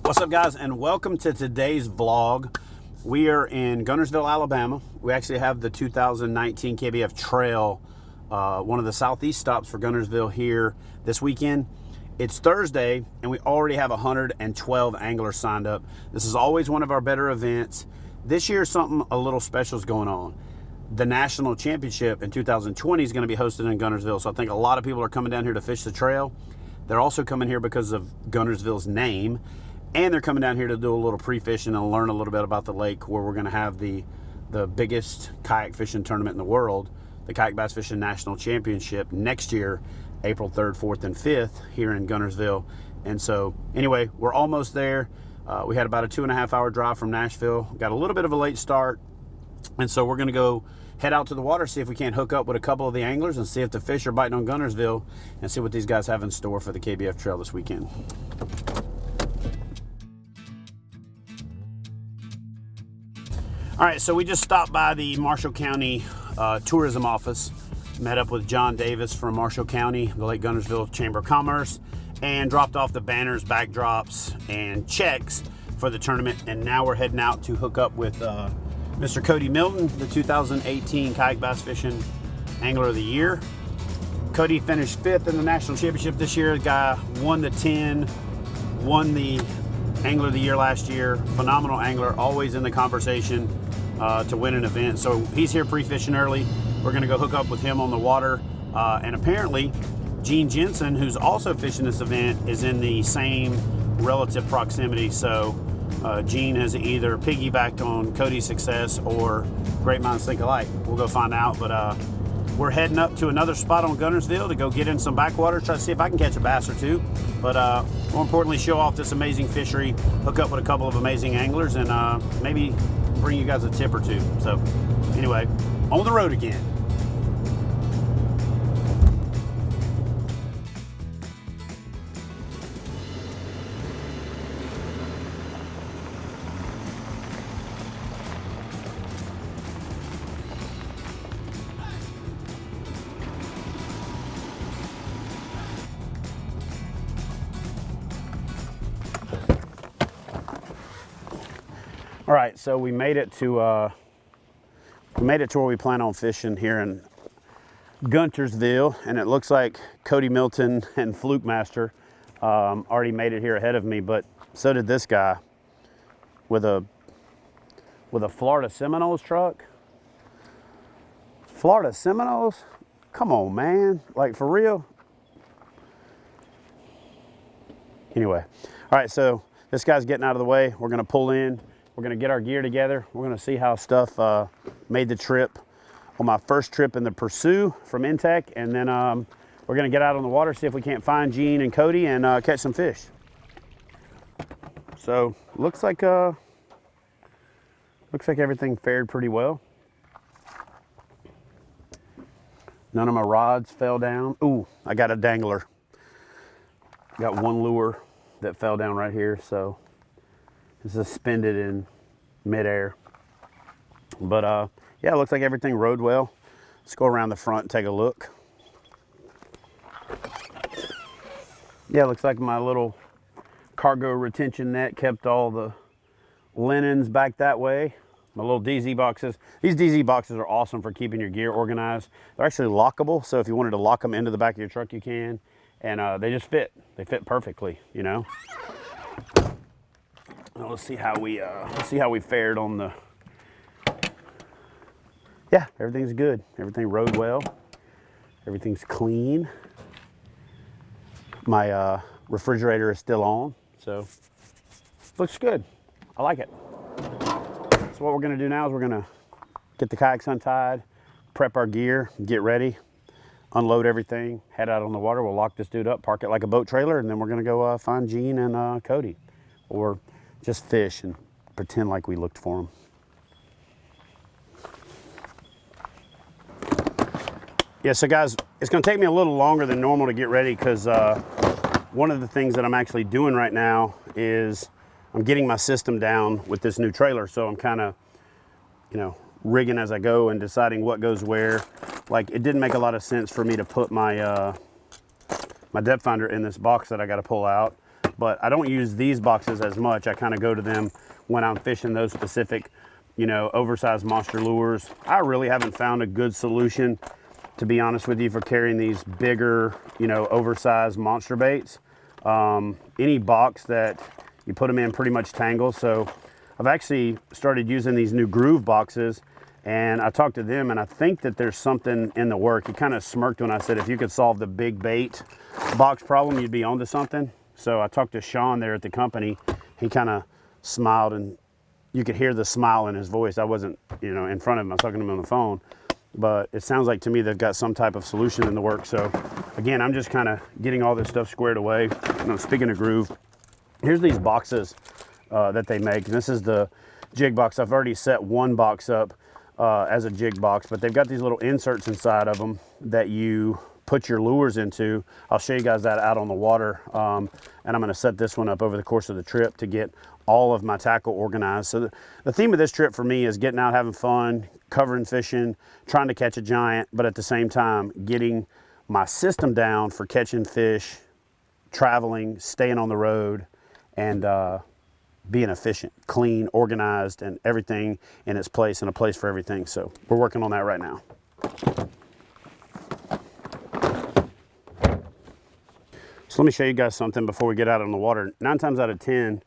What's up, guys, and welcome to today's vlog. We are in Guntersville, Alabama. We actually have the 2019 KBF TRAIL, one of the southeast stops for Guntersville here this weekend. It's Thursday, and we already have 112 anglers signed up. This is always one of our better events. This year, something a little special is going on. The National Championship in 2020 is going to be hosted in Guntersville, so I think a lot of people are coming down here to fish the trail. They're also coming here because of Guntersville's name. And they're coming down here to do a little pre-fishing and learn a little bit about the lake, where we're going to have the biggest kayak fishing tournament in the world, the Kayak Bass Fishing National Championship, next year, April 3rd, 4th, and 5th here in Guntersville. And so anyway, we're almost there. We had about a 2.5-hour drive from Nashville. Got a little bit of a late start. And so we're going to go head out to the water, see if we can't hook up with a couple of the anglers and see if the fish are biting on Guntersville, and see what these guys have in store for the KBF Trail this weekend. All right, so we just stopped by the Marshall County Tourism Office, met up with John Davis from Marshall County, the Lake Guntersville Chamber of Commerce, and dropped off the banners, backdrops, and checks for the tournament. And now we're heading out to hook up with Mr. Cody Milton, the 2018 Kayak Bass Fishing Angler of the Year. Cody finished 5th in the National Championship this year. The guy won the 10, won the Angler of the Year last year. Phenomenal angler, always in the conversation to win an event. So he's here pre-fishing early. We're gonna go hook up with him on the water. And apparently, Gene Jensen, who's also fishing this event, is in the same relative proximity. So Gene has either piggybacked on Cody's success or great minds think alike. We'll go find out, but we're heading up to another spot on Guntersville to go get in some backwater, try to see if I can catch a bass or two. But more importantly, show off this amazing fishery, hook up with a couple of amazing anglers, and maybe bring you guys a tip or two. So anyway, on the road again. All right, so we made it to where we plan on fishing here in Guntersville, and it looks like Cody Milton and Fluke Master already made it here ahead of me, but so did this guy with a Florida Seminoles truck. Florida Seminoles? Come on, man, like for real? Anyway, all right, so this guy's getting out of the way. We're gonna pull in. We're gonna get our gear together. We're gonna see how stuff made the trip on my first trip in the Pursue from Intech, and then we're gonna get out on the water, see if we can't find Gene and Cody and catch some fish. So looks like everything fared pretty well. None of my rods fell down. Ooh, I got a dangler. Got one lure that fell down right here, so it's suspended in midair. But yeah, it looks like everything rode well. Let's go around the front and take a look. Yeah, it looks like my little cargo retention net kept all the linens back that way. My little DZ boxes. These DZ boxes are awesome for keeping your gear organized. They're actually lockable, so if you wanted to lock them into the back of your truck, you can. And they just fit. They fit perfectly, you know. Now let's see how we fared on the. Yeah, everything's good. Everything rode well. Everything's clean. My refrigerator is still on, so looks good. I like it. So what we're gonna do now is we're gonna get the kayaks untied, prep our gear, get ready, unload everything, head out on the water. We'll lock this dude up, park it like a boat trailer, and then we're gonna go find Gene and Cody, or just fish and pretend like we looked for them. Yeah, so guys, it's gonna take me a little longer than normal to get ready, because one of the things that I'm actually doing right now is I'm getting my system down with this new trailer. So I'm kind of, you know, rigging as I go and deciding what goes where. Like, it didn't make a lot of sense for me to put my my depth finder in this box that I got to pull out. but I don't use these boxes as much. I kind of go to them when I'm fishing those specific, you know, oversized monster lures. I really haven't found a good solution, to be honest with you, for carrying these bigger, you know, oversized monster baits. Any box that you put them in pretty much tangles. So I've actually started using these new groove boxes, and I talked to them, and I think that there's something in the work. He kind of smirked when I said, if you could solve the big bait box problem, you'd be onto something. So I talked to Sean there at the company. He kind of smiled, and you could hear the smile in his voice. I wasn't, you know, in front of him. I was talking to him on the phone, but it sounds like to me they've got some type of solution in the works. So again, I'm just kind of getting all this stuff squared away. You know, speaking of groove, here's these boxes that they make. And this is the jig box. I've already set one box up as a jig box, but they've got these little inserts inside of them that you put your lures into. I'll show you guys that out on the water. And I'm gonna set this one up over the course of the trip to get all of my tackle organized. So the theme of this trip for me is getting out, having fun, covering fishing, trying to catch a giant, but at the same time, getting my system down for catching fish, traveling, staying on the road, and being efficient, clean, organized, and everything in its place and a place for everything. So we're working on that right now. So let me show you guys something before we get out on the water. 9 times out of 10,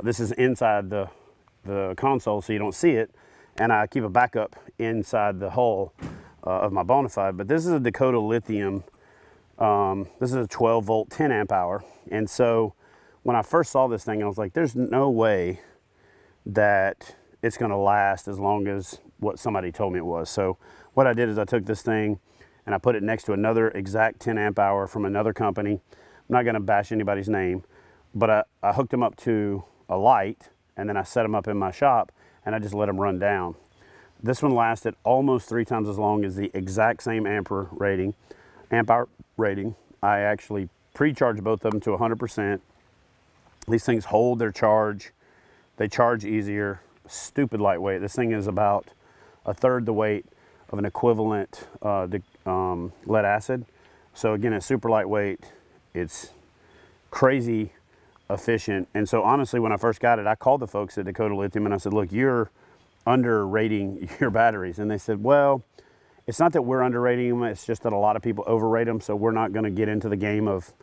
this is inside the console, so you don't see it. And I keep a backup inside the hull of my Bonafide. But this is a Dakota Lithium. This is a 12 volt, 10 amp hour. And so when I first saw this thing, I was like, there's no way that it's gonna last as long as what somebody told me it was. So what I did is I took this thing and I put it next to another exact 10 amp hour from another company. I'm not gonna bash anybody's name, but I hooked them up to a light, and then I set them up in my shop, and I just let them run down. This one lasted almost 3 times as long as the exact same amp hour rating. I actually pre-charged both of them to 100%. These things hold their charge. They charge easier. Stupid lightweight. This thing is about 1/3 the weight of an equivalent lead acid. So again, it's super lightweight. It's crazy efficient. And so honestly, when I first got it, I called the folks at Dakota Lithium and I said, look, you're underrating your batteries. And they said, well, it's not that we're underrating them. It's just that a lot of people overrate them. So we're not going to get into the game of,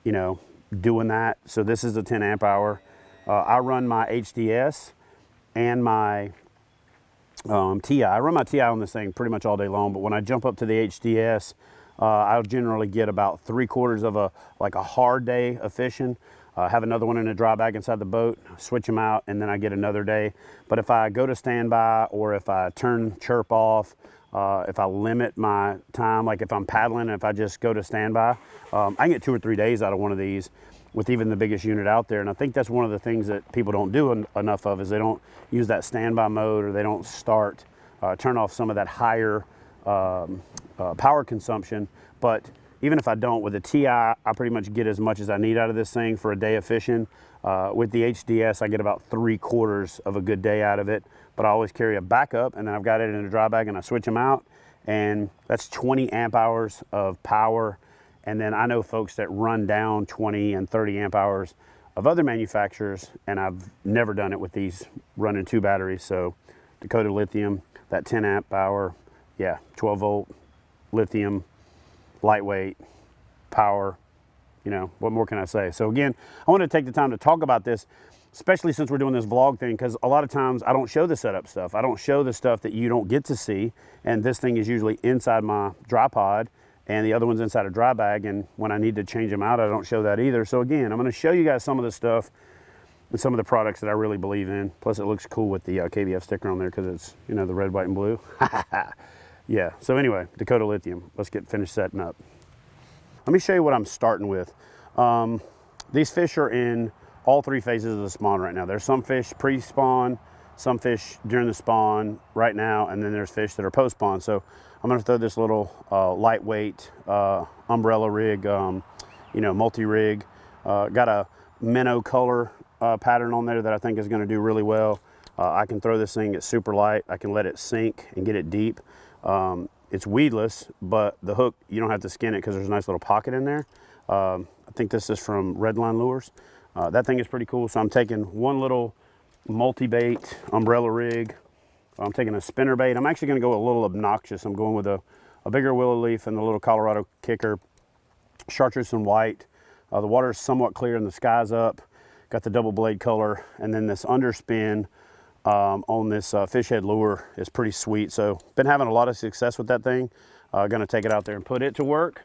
you know, doing that. So this is a 10 amp hour. I run my HDS and my TI. I run my TI on this thing pretty much all day long, but when I jump up to the HDS, I'll generally get about 3/4 of a hard day of fishing. Have another one in a dry bag inside the boat, switch them out, and then I get another day. But if I go to standby, or if I turn chirp off, if I limit my time, like if I'm paddling and if I just go to standby, I can get 2 or 3 days out of one of these with even the biggest unit out there. And I think that's one of the things that people don't do enough of, is they don't use that standby mode, or they don't turn off some of that higher power consumption. But even if I don't, with the TI, I pretty much get as much as I need out of this thing for a day of fishing. With the HDS, I get about 3/4 of a good day out of it, but I always carry a backup, and then I've got it in a dry bag and I switch them out, and that's 20 amp hours of power. And then I know folks that run down 20 and 30 amp hours of other manufacturers, and I've never done it with these running 2 batteries. So Dakota Lithium, that 10 amp hour, yeah, 12 volt lithium, lightweight, power, you know, what more can I say? So again, I want to take the time to talk about this, especially since we're doing this vlog thing, because a lot of times I don't show the setup stuff. I don't show the stuff that you don't get to see. And this thing is usually inside my dry pod, and the other one's inside a dry bag. And when I need to change them out, I don't show that either. So again, I'm going to show you guys some of the stuff and some of the products that I really believe in. Plus it looks cool with the KBF sticker on there, because it's, you know, the red, white, and blue. Yeah, so anyway, Dakota Lithium. Let's get finished setting up. Let me show you what I'm starting with. These fish are in all 3 phases of the spawn right now. There's some fish pre-spawn, some fish during the spawn right now, and then there's fish that are post-spawn. So I'm gonna throw this little lightweight umbrella rig, you know, multi-rig. Got a minnow color pattern on there that I think is gonna do really well. I can throw this thing at super light. I can let it sink and get it deep. It's weedless, but the hook, you don't have to skin it because there's a nice little pocket in there. I I think this is from Redline Lures. That thing is pretty cool. So I'm taking one little multi-bait umbrella rig. I'm taking a spinner bait. I'm actually going to go a little obnoxious. I'm going with a bigger willow leaf and the little Colorado kicker, chartreuse and white. The water is somewhat clear and the sky's up. Got the double blade color, and then this underspin on this fish head lure is pretty sweet. So been having a lot of success with that thing. Gonna take it out there and put it to work.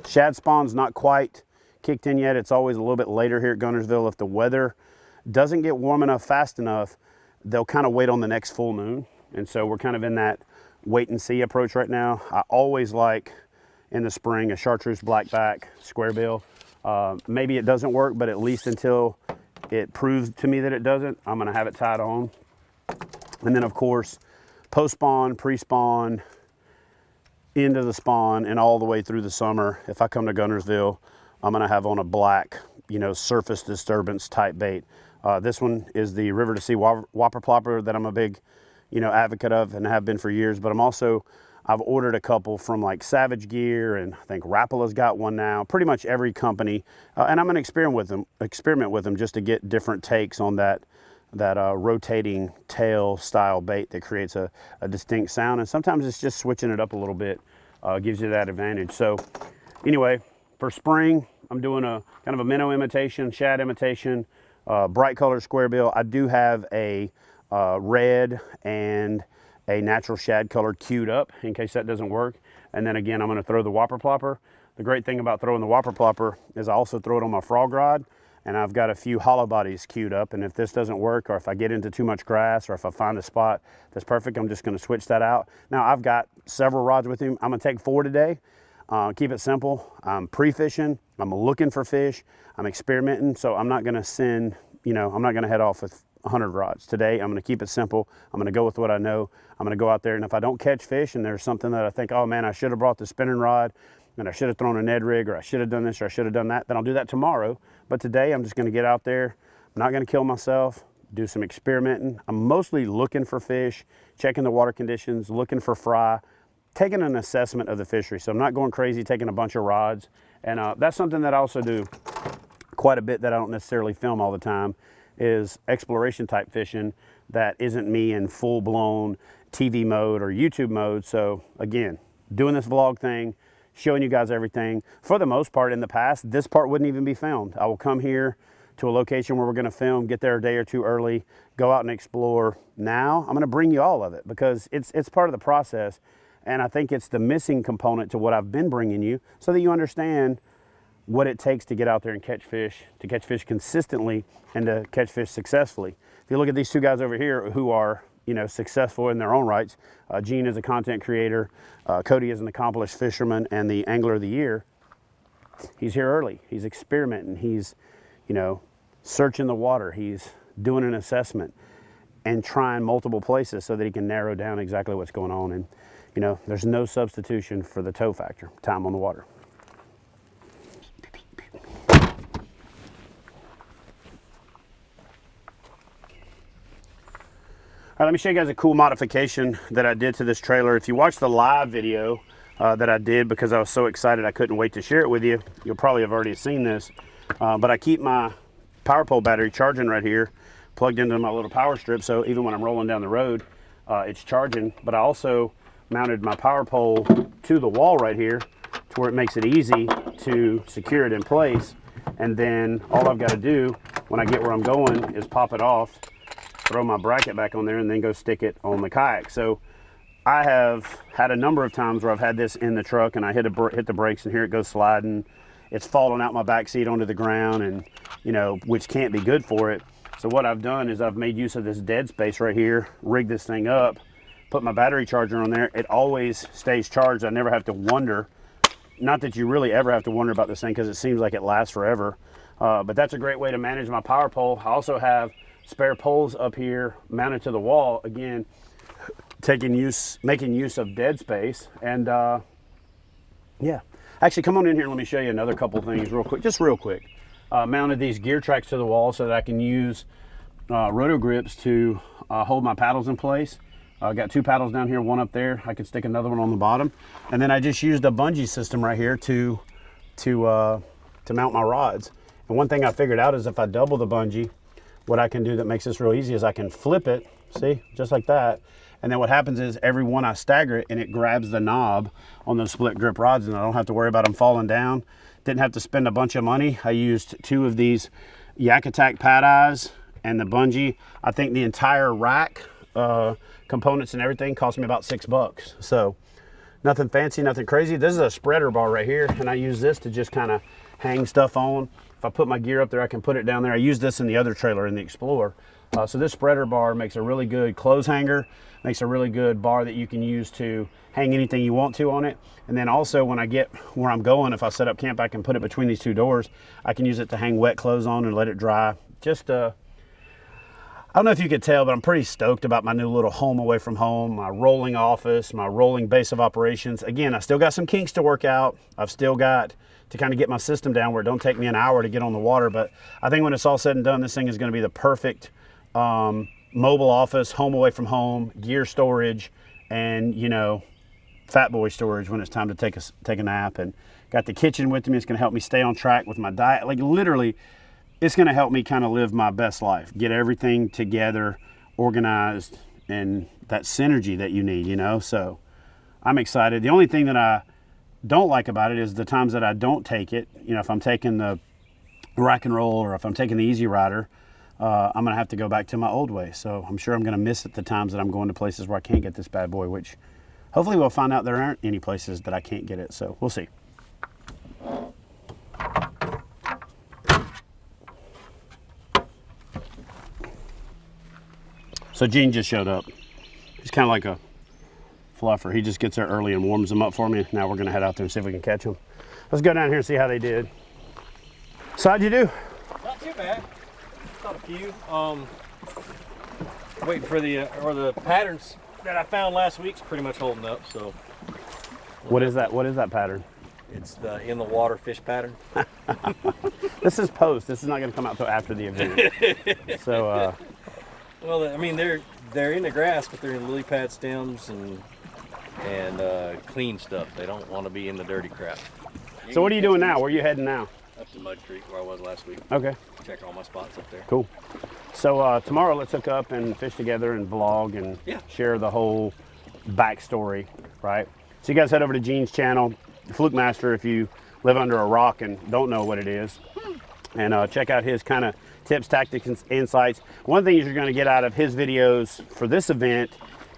Shad spawn's not quite kicked in yet. It's always a little bit later here at Guntersville. If the weather doesn't get warm enough fast enough, they'll kind of wait on the next full moon. And so we're kind of in that wait and see approach right now. I always like in the spring a chartreuse blackback square bill. Maybe it doesn't work, but at least until it proves to me that it doesn't, I'm gonna have it tied on. And then of course, post-spawn, pre-spawn, into the spawn, and all the way through the summer, if I come to Guntersville, I'm gonna have on a black, surface disturbance type bait. This one is the River to Sea Whopper Plopper that I'm a big, advocate of and have been for years, but I've ordered a couple from like Savage Gear, and I think Rappala's got one now, pretty much every company. And I'm gonna experiment with them just to get different takes on that rotating tail style bait that creates a distinct sound. And sometimes it's just switching it up a little bit, gives you that advantage. So anyway, for spring, I'm doing a kind of a minnow imitation, shad imitation, bright color square bill. I do have a red and a natural shad color queued up in case that doesn't work. And then again, I'm gonna throw the Whopper Plopper. The great thing about throwing the Whopper Plopper is I also throw it on my frog rod, and I've got a few hollow bodies queued up. And if this doesn't work, or if I get into too much grass, or if I find a spot that's perfect, I'm just gonna switch that out. Now I've got several rods with him. I'm gonna take 4 today. Keep it simple. I'm pre-fishing, I'm looking for fish, I'm experimenting. So I'm not gonna send, I'm not gonna head off with 100 rods. Today, I'm gonna keep it simple. I'm gonna go with what I know. I'm gonna go out there, and if I don't catch fish and there's something that I think, oh man, I should have brought the spinning rod, and I should have thrown a Ned rig, or I should have done this, or I should have done that, then I'll do that tomorrow. But today, I'm just gonna get out there. I'm not gonna kill myself, do some experimenting. I'm mostly looking for fish, checking the water conditions, looking for fry, taking an assessment of the fishery. So I'm not going crazy taking a bunch of rods. And that's something that I also do quite a bit that I don't necessarily film all the time, is exploration type fishing that isn't me in full-blown TV mode or YouTube mode. So again, doing this vlog thing, showing you guys everything. For the most part, in the past, this part wouldn't even be filmed. I will come here to a location where we're gonna film, get there a day or two early, go out and explore. Now, I'm gonna bring you all of it because it's part of the process. And I think it's the missing component to what I've been bringing you, so that you understand what it takes to get out there and catch fish consistently, and to catch fish successfully. If you look at these two guys over here who are, successful in their own rights, Gene is a content creator, Cody is an accomplished fisherman and the angler of the year. He's here early, he's experimenting, he's, searching the water, he's doing an assessment and trying multiple places so that he can narrow down exactly what's going on. And, there's no substitution for the tow factor, time on the water. All right, let me show you guys a cool modification that I did to this trailer. If you watch the live video that I did, because I was so excited I couldn't wait to share it with you, you'll probably have already seen this. But I keep my power pole battery charging right here, plugged into my little power strip, so even when I'm rolling down the road, it's charging. But I also mounted my power pole to the wall right here to where it makes it easy to secure it in place. And then all I've got to do when I get where I'm going is pop it off, throw my bracket back on there, and then go stick it on the kayak. So I have had a number of times where I've had this in the truck and I hit the brakes and here it goes sliding. It's falling out my back seat onto the ground, and which can't be good for it. So what I've done is I've made use of this dead space right here, rigged this thing up, put my battery charger on there. It always stays charged. I never have to wonder. Not that you really ever have to wonder about this thing, because it seems like it lasts forever. But that's a great way to manage my power pole. I also have spare poles up here mounted to the wall, again making use of dead space. And yeah, actually come on in here and let me show you another couple things real quick, just real quick. Mounted these gear tracks to the wall so that I can use roto grips to hold my paddles in place. I got 2 paddles down here, one up there. I could stick another one on the bottom, and then I just used a bungee system right here to to mount my rods. And one thing I figured out is if I double the bungee, what I can do that makes this real easy is I can flip it, see, just like that. And then what happens is every one I stagger it and it grabs the knob on those split grip rods, and I don't have to worry about them falling down. Didn't have to spend a bunch of money. I used 2 of these Yak Attack pad eyes and the bungee. I think the entire rack, components and everything cost me about $6. So nothing fancy, nothing crazy. This is a spreader bar right here, and I use this to just kind of hang stuff on. If I put my gear up there, I can put it down there. I use this in the other trailer, in the Explorer. So this spreader bar makes a really good clothes hanger, makes a really good bar that you can use to hang anything you want to on it. And then also when I get where I'm going, if I set up camp, I can put it between these 2 doors. I can use it to hang wet clothes on and let it dry. Just, I don't know if you could tell, but I'm pretty stoked about my new little home away from home, my rolling office, my rolling base of operations. Again, I still got some kinks to work out. I've still got to kind of get my system down where it don't take me an hour to get on the water. But I think when it's all said and done, this thing is going to be the perfect mobile office, home away from home, gear storage, and, you know, fat boy storage when it's time to take a nap. And got the kitchen with me. It's going to help me stay on track with my diet. Like literally, it's going to help me kind of live my best life, get everything together, organized, and that synergy that you need, you know? So I'm excited. The only thing that I don't like about it is the times that I don't take it. You know, if I'm taking the rack and roll or if I'm taking the Easy Rider, I'm going to have to go back to my old way. So I'm sure I'm going to miss it the times that I'm going to places where I can't get this bad boy, which hopefully we'll find out there aren't any places that I can't get it. So we'll see. So Gene just showed up. He's kind of like a fluffer. He just gets there early and warms them up for me. Now we're going to head out there and see if we can catch them. Let's go down here and see how they did. So how'd you do? Not too bad. Caught a few. Waiting for the patterns that I found last week's pretty much holding up. So. What is that? What is that pattern? It's the in the water fish pattern. This is post. This is not going to come out until after the event. So. Well, I mean they're in the grass, but they're in lily pad stems and clean stuff. They don't want to be in the dirty crap. So what are you doing now? Where are you heading now? Up to Mud Creek, where I was last week. Okay. Check all my spots up there. Cool. So tomorrow let's hook up and fish together and vlog and share the whole backstory, right? So you guys head over to Gene's channel, Fluke Master, if you live under a rock and don't know what it is, and check out his kind of tips, tactics, and insights. One thing you're going to get out of his videos for this event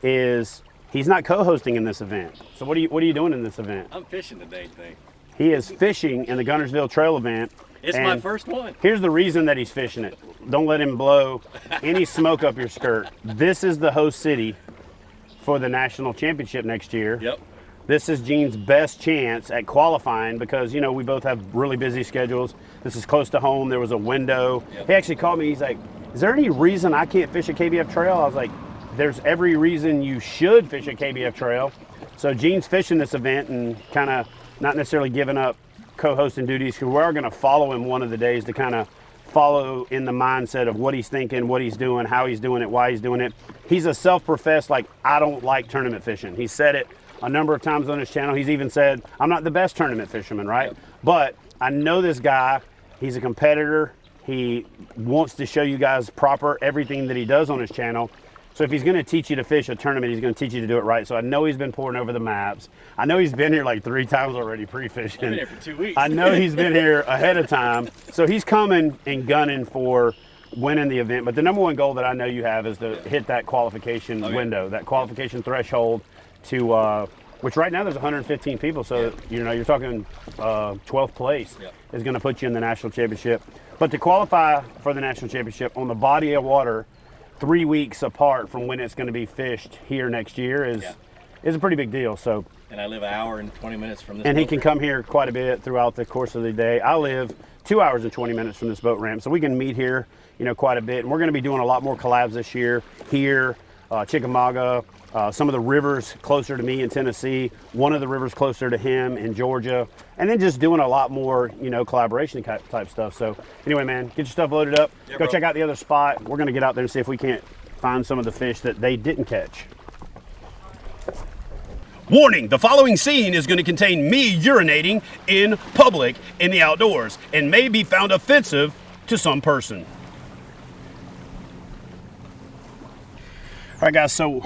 is he's not co-hosting in this event. So what are you doing in this event? I'm fishing the dang thing. He is fishing in the Guntersville Trail event. It's my first one. Here's the reason that he's fishing it. Don't let him blow any smoke up your skirt. This is the host city for the national championship next year. Yep. This is Gene's best chance at qualifying because, you know, we both have really busy schedules. This is close to home. There was a window. Yep. He actually called me. He's like, is there any reason I can't fish a KBF Trail? I was like, there's every reason you should fish a KBF Trail. So Gene's fishing this event and kind of not necessarily giving up co-hosting duties because we are going to follow him one of the days to kind of follow in the mindset of what he's thinking, what he's doing, how he's doing it, why he's doing it. He's a self-professed, like, I don't like tournament fishing. He said it a number of times on his channel. He's even said, I'm not the best tournament fisherman, right? Yep. But I know this guy. He's a competitor. He wants to show you guys proper everything that he does on his channel. So if he's going to teach you to fish a tournament, he's going to teach you to do it right. So I know he's been pouring over the maps. I know he's been here like 3 times already pre-fishing. I've been here for 2 weeks. I know he's been here ahead of time. So he's coming and gunning for winning the event. But the number one goal that I know you have is to hit that qualification window, that qualification threshold to, which right now there's 115 people. So, you know, you're talking 12th place is going to put you in the national championship. But to qualify for the national championship on the body of water 3 weeks apart from when it's going to be fished here next year is a pretty big deal. So, and I live an hour and 20 minutes from this. And he can come here quite a bit throughout the course of the day. I live 2 hours and 20 minutes from this boat ramp, so we can meet here, you know, quite a bit. And we're going to be doing a lot more collabs this year here, Chickamauga, some of the rivers closer to me in Tennessee, one of the rivers closer to him in Georgia, and then just doing a lot more, you know, collaboration type stuff. So anyway, man, get your stuff loaded up. Go check out the other spot. We're going to get out there and see if we can't find some of the fish that they didn't catch. Warning, the following scene is going to contain me urinating in public in the outdoors and may be found offensive to some person. All right, guys, so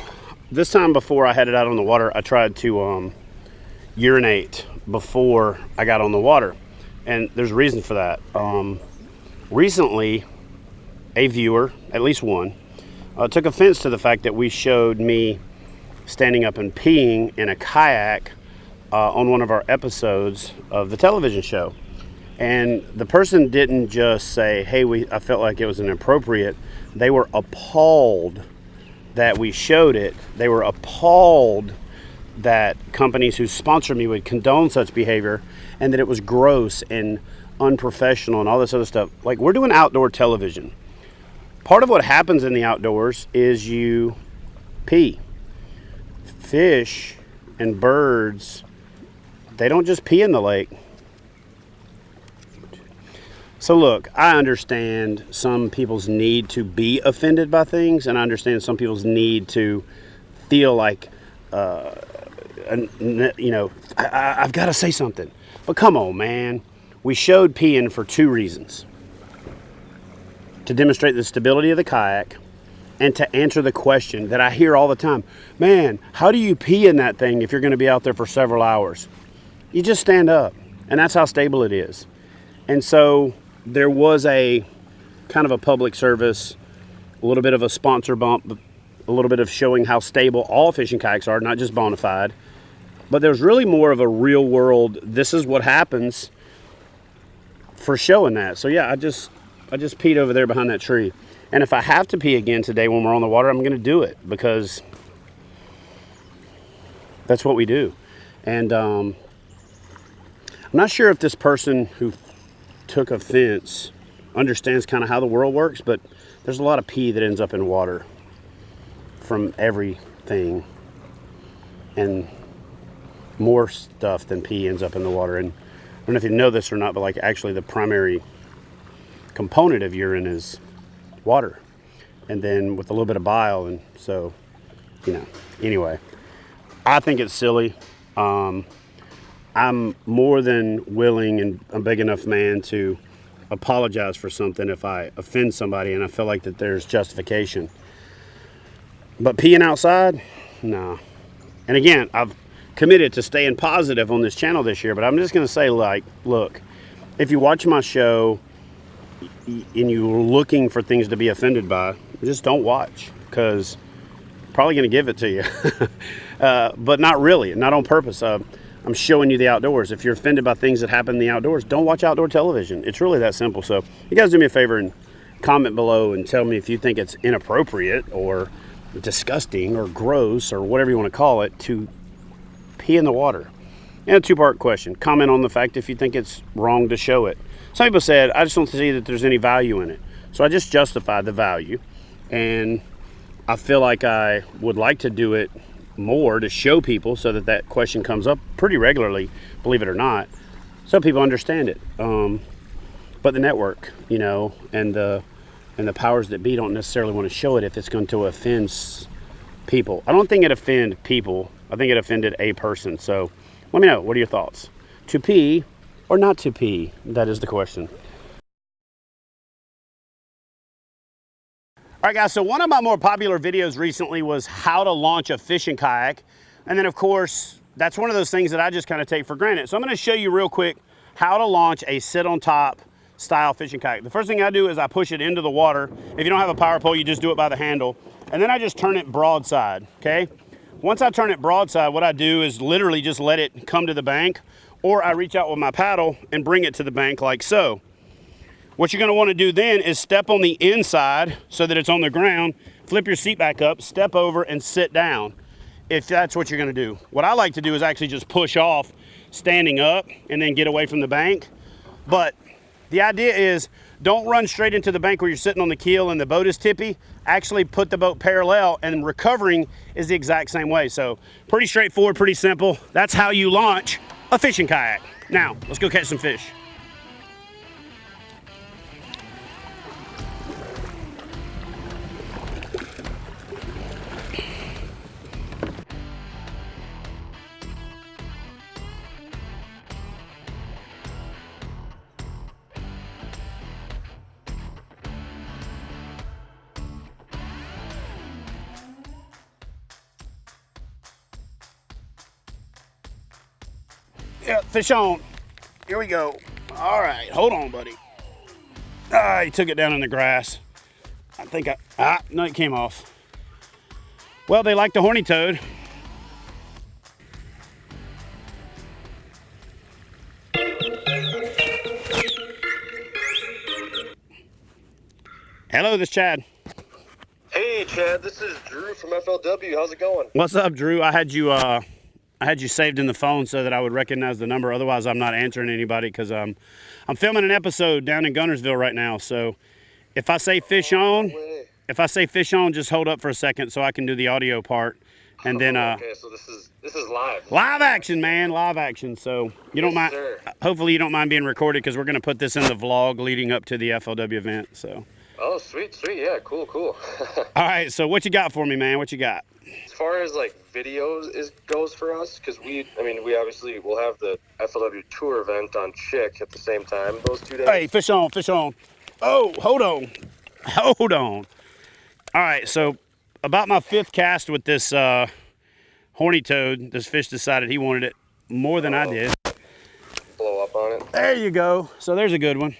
this time before I headed out on the water, I tried to urinate before I got on the water. And there's a reason for that. Recently, a viewer, at least one, took offense to the fact that we showed me standing up and peeing in a kayak on one of our episodes of the television show. And the person didn't just say, hey, I felt like it was inappropriate. They were appalled that we showed it. They were appalled that companies who sponsor me would condone such behavior, and that it was gross and unprofessional and all this other stuff. Like, we're doing outdoor television. Part of what happens in the outdoors is you pee. Fish and birds, they don't just pee in the lake. So look, I understand some people's need to be offended by things, and I understand some people's need to feel like, I've got to say something. But come on, man. We showed peeing for two reasons. To demonstrate the stability of the kayak, and to answer the question that I hear all the time. Man, how do you pee in that thing if you're going to be out there for several hours? You just stand up, and that's how stable it is. And so there was a kind of a public service, a little bit of a sponsor bump, a little bit of showing how stable all fishing kayaks are, not just bona fide. But there's really more of a real world, this is what happens for showing that. So yeah, I just peed over there behind that tree. And if I have to pee again today when we're on the water, I'm going to do it, because that's what we do. And I'm not sure if this person who took offense understands kind of how the world works, but there's a lot of pee that ends up in water from everything, and more stuff than pee ends up in the water. And I don't know if you know this or not, but like actually the primary component of urine is water, and then with a little bit of bile. And so, anyway, I think it's silly. I'm more than willing and a big enough man to apologize for something if I offend somebody and I feel like that there's justification. But peeing outside, no. And again, I've committed to staying positive on this channel this year, but I'm just going to say, like, look, if you watch my show and you're looking for things to be offended by, just don't watch, because I'm probably going to give it to you. But not really, not on purpose. I'm showing you the outdoors. If you're offended by things that happen in the outdoors, don't watch outdoor television. It's really that simple. So you guys do me a favor and comment below and tell me if you think it's inappropriate or disgusting or gross or whatever you want to call it to pee in the water. And a two-part question. Comment on the fact if you think it's wrong to show it. Some people said, I just don't see that there's any value in it. So I just justified the value. And I feel like I would like to do it more to show people so that that question comes up pretty regularly, believe it or not, so people understand it. But the network, and the powers that be don't necessarily want to show it if it's going to offend people. I don't think it offended people. I think it offended a person. So let me know. What are your thoughts? To pee or not to pee? That is the question. All right, guys, so one of my more popular videos recently was how to launch a fishing kayak. And then, of course, that's one of those things that I just kind of take for granted. So I'm going to show you real quick how to launch a sit-on-top style fishing kayak. The first thing I do is I push it into the water. If you don't have a power pole, you just do it by the handle. And then I just turn it broadside, okay? Once I turn it broadside, what I do is literally just let it come to the bank, or I reach out with my paddle and bring it to the bank like so. What you're going to want to do then is step on the inside so that it's on the ground, flip your seat back up, step over, and sit down, if that's what you're going to do. What I like to do is actually just push off standing up and then get away from the bank. But the idea is don't run straight into the bank where you're sitting on the keel and the boat is tippy. Actually put the boat parallel, and recovering is the exact same way. So pretty straightforward, pretty simple. That's how you launch a fishing kayak. Now, let's go catch some fish. Yeah, fish on. Here we go. All right, hold on, buddy. He took it down in the grass. I think no, it came off. Well, they like the horny toad. Hello, this is Chad. Hey, Chad, this is Drew from FLW. How's it going? What's up, Drew? I had you saved in the phone so that I would recognize the number. Otherwise, I'm not answering anybody because I'm filming an episode down in Guntersville right now. So if I say fish on, just hold up for a second so I can do the audio part, and then okay, so this is live. Live action, man, live action. So you don't mind. Sir. Hopefully, you don't mind being recorded because we're gonna put this in the vlog leading up to the FLW event. So. Oh, sweet, yeah, cool. All right, so what you got for me, man? What you got? As far as like videos goes for us, because we obviously will have the FLW tour event on Chick at the same time those 2 days. Hey, fish on. Oh, hold on. All right, so about my 5th cast with this horny toad, this fish decided he wanted it more than I did. Blow up on it. There you go. So there's a good one.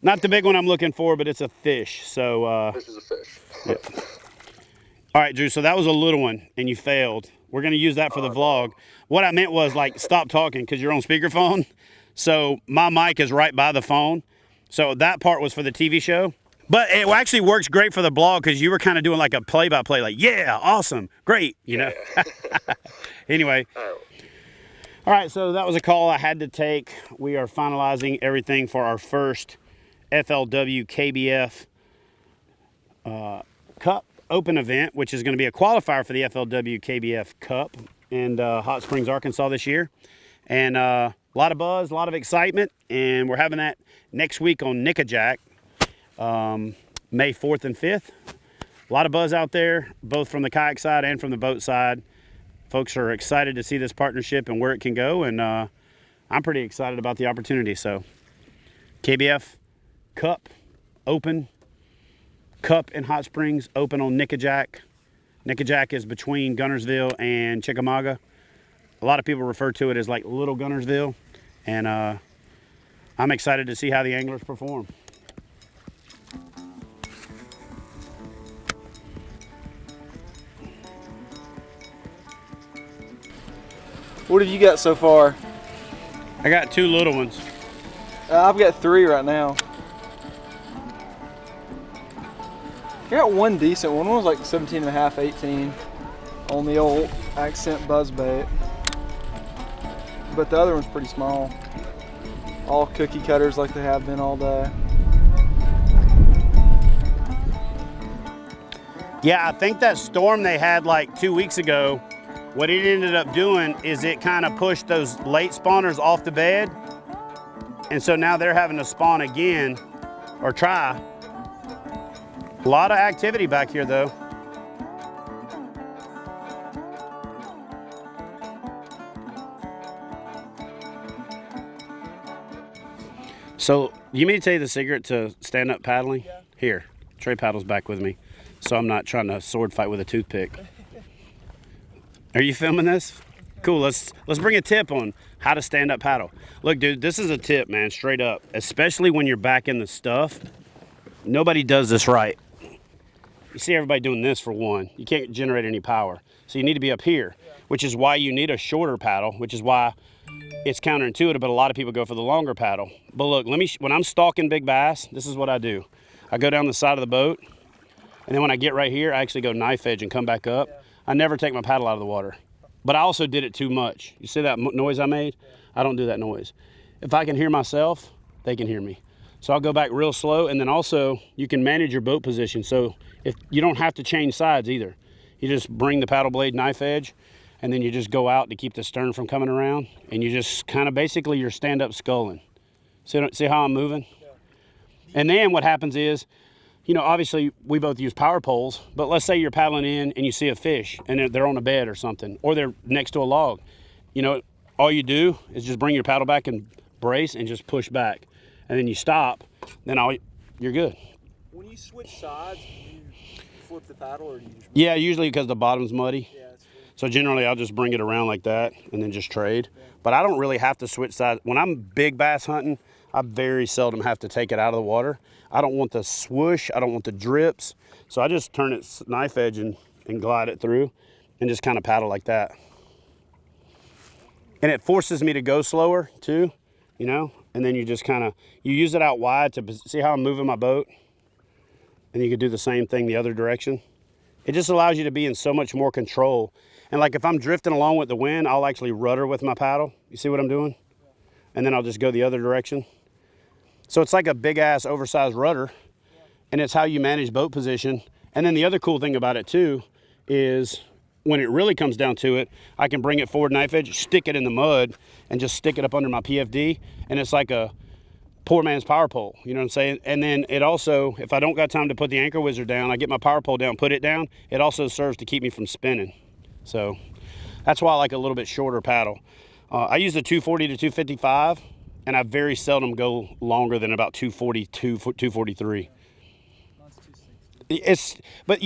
Not the big one I'm looking for, but it's a fish. So Fish is a fish. Yeah. All right, Drew, so that was a little one, and you failed. We're going to use that for the vlog. What I meant was, like, stop talking because you're on speakerphone. So my mic is right by the phone. So that part was for the TV show. But it actually works great for the blog because you were kind of doing like a play-by-play, like, yeah, awesome, great, you know. Anyway. All right, so that was a call I had to take. We are finalizing everything for our first FLW KBF Cup Open event, which is going to be a qualifier for the FLW KBF Cup in Hot Springs, Arkansas this year. And a lot of buzz, a lot of excitement, and we're having that next week on Nickajack, May 4th and 5th. A lot of buzz out there, both from the kayak side and from the boat side. Folks are excited to see this partnership and where it can go, and I'm pretty excited about the opportunity. So KBF Cup Open, Cup in Hot Springs, open on Nickajack. Nickajack is between Guntersville and Chickamauga. A lot of people refer to it as like Little Guntersville, and I'm excited to see how the anglers perform. What have you got so far? I got 2 little ones. I've got 3 right now. I got one decent one. One was like 17 and a half, 18 on the old accent buzzbait. But the other one's pretty small. All cookie cutters like they have been all day. Yeah, I think that storm they had like 2 weeks ago, what it ended up doing is it kind of pushed those late spawners off the bed. And so now they're having to spawn again or try. A lot of activity back here though. So, you mean to tell you the secret to stand up paddling? Yeah. Here, Trey paddles back with me, so I'm not trying to sword fight with a toothpick. Are you filming this? Cool, let's bring a tip on how to stand up paddle. Look, dude, this is a tip, man, straight up. Especially when you're back in the stuff. Nobody does this right. You see everybody doing this for one. You can't generate any power. So you need to be up here, which is why you need a shorter paddle, which is why it's counterintuitive, but a lot of people go for the longer paddle. But look, when I'm stalking big bass, this is what I do. I go down the side of the boat, and then when I get right here, I actually go knife edge and come back up. I never take my paddle out of the water. But I also did it too much. You see that noise I made? I don't do that noise. If I can hear myself, they can hear me. So I'll go back real slow, and then also you can manage your boat position. So if you don't have to change sides either. You just bring the paddle blade knife edge, and then you just go out to keep the stern from coming around, and you just kind of basically you're stand-up sculling. See how I'm moving? Yeah. And then what happens is, you know, obviously we both use power poles, but let's say you're paddling in and you see a fish and they're on a bed or something, or they're next to a log. You know, all you do is just bring your paddle back and brace and just push back. And then you stop, then you're good. When you switch sides, do you flip the paddle or do you just... Yeah, usually because the bottom's muddy. Yeah, that's good. So generally I'll just bring it around like that and then just trade. But I don't really have to switch sides. When I'm big bass hunting, I very seldom have to take it out of the water. I don't want the swoosh, I don't want the drips. So I just turn it knife edge and glide it through and just kind of paddle like that. And it forces me to go slower too, you know? And then you just kind of, you use it out wide to see how I'm moving my boat. And you can do the same thing the other direction. It just allows you to be in so much more control. And like if I'm drifting along with the wind, I'll actually rudder with my paddle. You see what I'm doing? And then I'll just go the other direction. So it's like a big ass oversized rudder, and it's how you manage boat position. And then the other cool thing about it too is when it really comes down to it, I can bring it forward knife edge, stick it in the mud, and just stick it up under my PFD. And it's like a poor man's power pole, you know what I'm saying? And then it also, if I don't got time to put the anchor wizard down, I get my power pole down, put it down. It also serves to keep me from spinning. So that's why I like a little bit shorter paddle. I use the 240 to 255, and I very seldom go longer than about 242, 243. But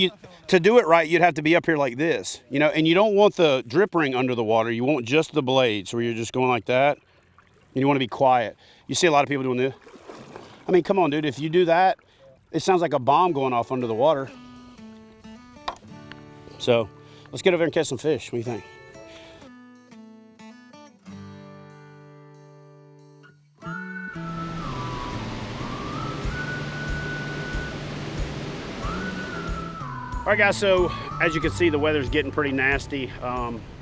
to do it right, you'd have to be up here like this, you know, and you don't want the drip ring under the water. You want just the blades where you're just going like that, and you want to be quiet. You see a lot of people doing this. I mean, come on, dude, if you do that, it sounds like a bomb going off under the water. So let's get over there and catch some fish. What do you think? All right, guys, so as you can see, the weather's getting pretty nasty.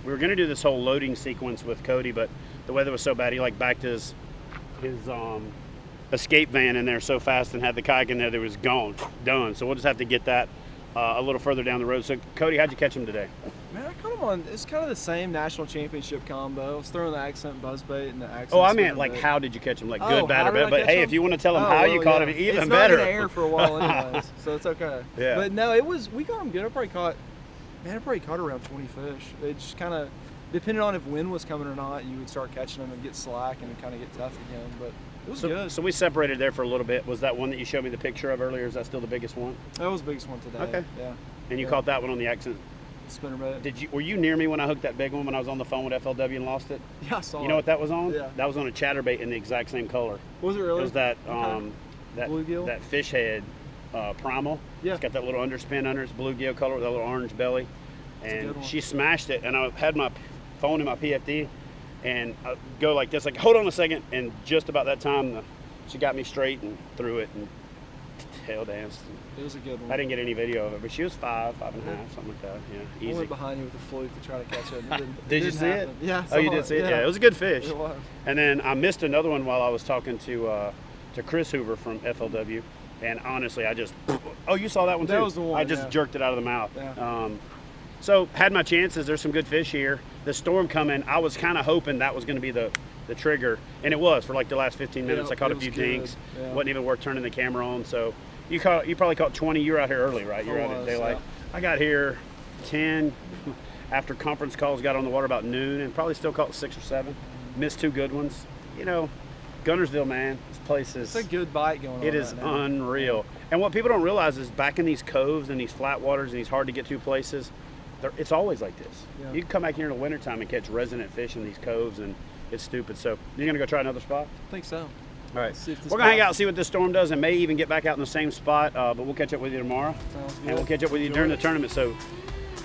We were gonna do this whole loading sequence with Cody, but the weather was so bad, he like backed his escape van in there so fast and had the kayak in there that it was gone, done. So we'll just have to get that a little further down the road. So Cody, how'd you catch him today? Man, I caught him on, it's kind of the same national championship combo. I was throwing the accent buzzbait and the accent. Oh, I meant like, how did you catch him? Like good, bad, or bad? But hey, if you want to tell him how you caught him, even better. It's not in the air for a while anyways, so it's okay. Yeah. But no, we got him good. I probably caught around 20 fish. It just kind of, depending on if wind was coming or not, you would start catching them and get slack and kind of get tough again. But it was good. So we separated there for a little bit. Was that one that you showed me the picture of earlier? Is that still the biggest one? That was the biggest one today. Okay. Yeah. And you caught that one on the accent spinnerbait. Were you near me when I hooked that big one when I was on the phone with FLW and lost it? Yeah, I saw it. You know what that was on? Yeah. That was on a chatterbait in the exact same color. Was it really? It was that bluegill? that fish head primal. Yeah. It's got that little underspin under its bluegill color with that little orange belly. And she smashed it, and I had my phone in my PFD, and I go like this, like, hold on a second, and just about that time, she got me straight and threw it and tail danced. It was a good one. I didn't get any video of it, but she was 5.5, something like that. Yeah, easy. I went behind you with the fluke to try to catch it. Did you see it? Yeah. Oh, you did see it? Yeah, it was a good fish. It was. And then I missed another one while I was talking to Chris Hoover from FLW, and honestly, I just, oh, you saw that one too? That was the one, I just jerked it out of the mouth. Yeah. So had my chances. There's some good fish here. The storm coming, I was kind of hoping that was going to be the trigger, and it was for like the last 15 minutes. I caught a few dinks. Yeah. Wasn't even worth turning the camera on. So you probably caught 20. You were out here early, right? You were out at daylight. Yeah. I got here 10 after conference calls. Got on the water about noon, and probably still caught 6 or 7. Missed 2 good ones. You know, Guntersville, man, this place is. It's a good bite going on. It is unreal. And what people don't realize is back in these coves and these flat waters and these hard to get to places, it's always like this. Yeah. You can come back here in the wintertime and catch resident fish in these coves, and it's stupid. So you're gonna go try another spot? I think so. All right. We're gonna hang out and see what this storm does, and may even get back out in the same spot. But we'll catch up with you tomorrow, and we'll catch up with you during the tournament. So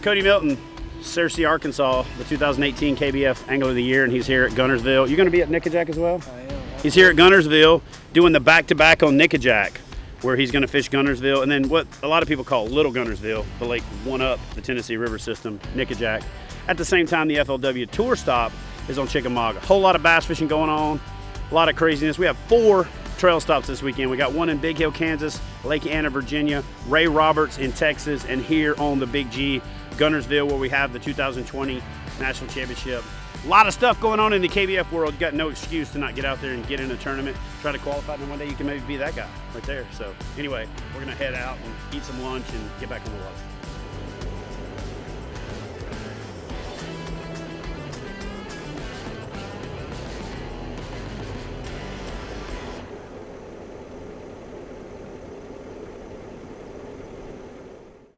Cody Milton, Searcy, Arkansas, the 2018 KBF Angler of the Year, and he's here at Guntersville. You're gonna be at Nickajack as well? I am. He's here at Guntersville doing the back-to-back on Nickajack, where he's going to fish Guntersville, and then what a lot of people call Little Guntersville, the lake one up the Tennessee River system, Nickajack. At the same time, the FLW tour stop is on Chickamauga. Whole lot of bass fishing going on, a lot of craziness. We have 4 trail stops this weekend. We got one in Big Hill, Kansas, Lake Anna, Virginia, Ray Roberts in Texas, and here on the Big G, Guntersville, where we have the 2020 National Championship. A lot of stuff going on in the KBF world. You got no excuse to not get out there and get in a tournament, try to qualify, and one day you can maybe be that guy right there. So anyway, we're gonna head out and eat some lunch and get back on the water.